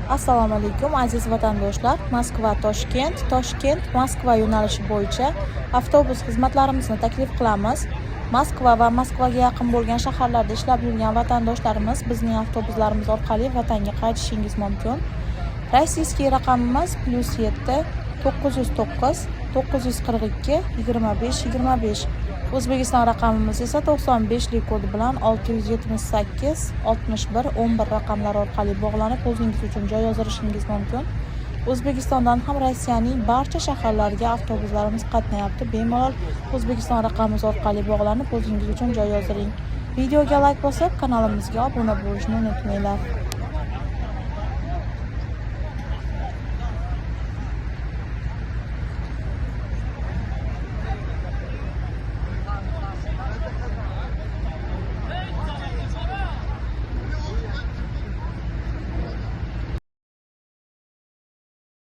Assalomu alaykum aziz vatandoshlar. Moskva yo'nalishi bo'yicha avtobus xizmatlarimizni taklif qilamiz. Moskva va Moskvaga yaqin bo'lgan shaharlarda ishlab yurgan vatandoshlarimiz bizning avtobuslarimiz orqali vatanga qaytishingiz mumkin. Rossiyskiy raqamimiz +7 909 942 25 25. O'zbekiston raqamimiz esa 95 lik kodi bilan 678 61 11 raqamlari orqali bog'lanib o'zingiz uchun joy yozdirishingiz mumkin. O'zbekistondan ham Rossiyaning barcha shaharlariga avtobuslarimiz qatnayapti. Bemalol O'zbekiston raqamimiz orqali bog'lanib o'zingiz uchun joy yozdiring. Videoga like bosib, kanalimizga obuna bo'lishni unutmanglar.